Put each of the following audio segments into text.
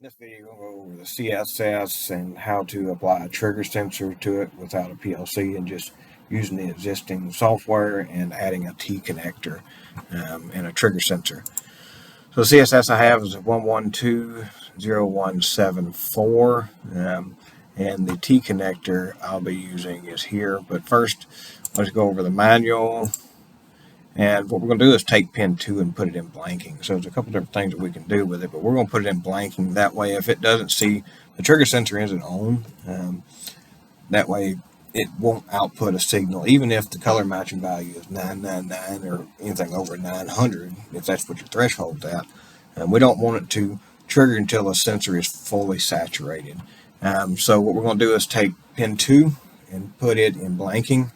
This video will go over the CSS and how to apply a trigger sensor to it without a PLC and just using the existing software and adding a T connector and a trigger sensor. So the CSS I have is 112.0174 and the T connector I'll be using is here. But first, let's go over the manual. And what we're going to do is take pin 2 and put it in blanking. So there's a couple different things that we can do with it, but we're going to put it in blanking. That way, if it doesn't see the trigger sensor isn't on, that way it won't output a signal, even if the color matching value is 999 or anything over 900, if that's what your threshold's at. We don't want it to trigger until the sensor is fully saturated. So what we're going to do is take pin 2 and put it in blanking.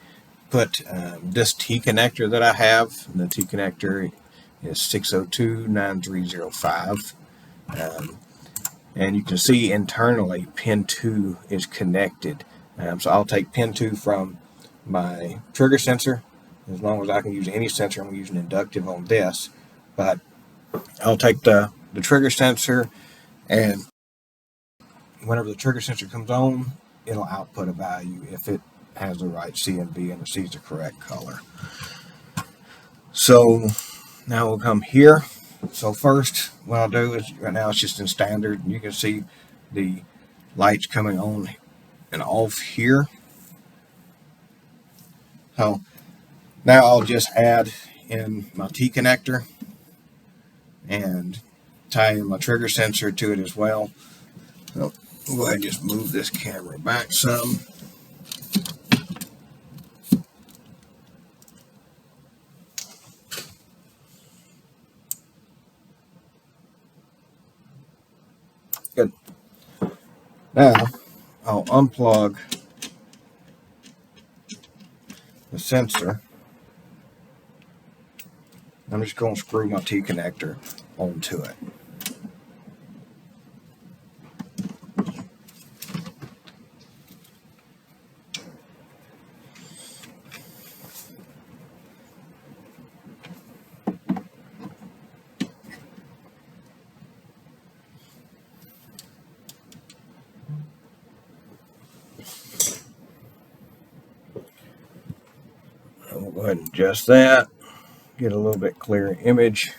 Put this T connector that I have, and the T connector is 6029305, and you can see internally pin 2 is connected. So I'll take pin 2 from my trigger sensor. As long as I can use any sensor, I'm using inductive on this, but I'll take the trigger sensor, and whenever the trigger sensor comes on, it'll output a value if it has the right CMB and it sees the correct color. So now we'll come here. So first, what I'll do is, right now it's just in standard, and you can see the lights coming on and off here. So now I'll just add in my T connector and tie in my trigger sensor to it as well. So we'll go ahead and just move this camera back some. Good. Now I'll unplug the sensor. I'm just going to screw my T connector onto it. We'll go ahead and adjust that, get a little bit clearer image.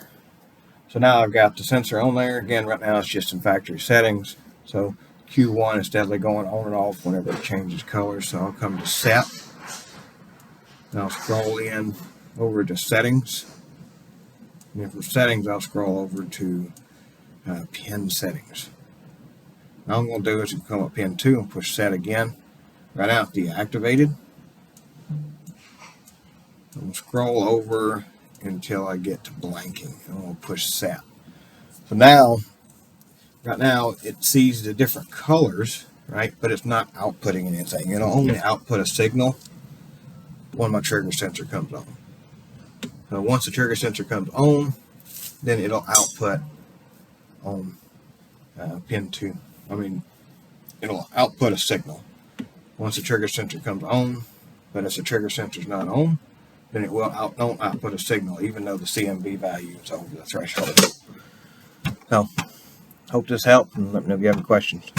So now I've got the sensor on there. Again, right now it's just in factory settings. So Q1 is steadily going on and off whenever it changes colors. So I'll come to set. And I'll scroll in over to settings. And then from settings, I'll scroll over to pin settings. Now all I'm going to do is come up pin 2 and push set again. Right now it's deactivated. I'm going to scroll over until I get to blanking. I'm going to push set. So now, right now, it sees the different colors, right? But it's not outputting anything. It'll only output a signal when my trigger sensor comes on. So once the trigger sensor comes on, then it'll output on pin 2. It'll output a signal once the trigger sensor comes on. But if the trigger sensor is not on, then it will don't output a signal, even though the CMB value is over the threshold. So, hope this helped, and let me know if you have any questions.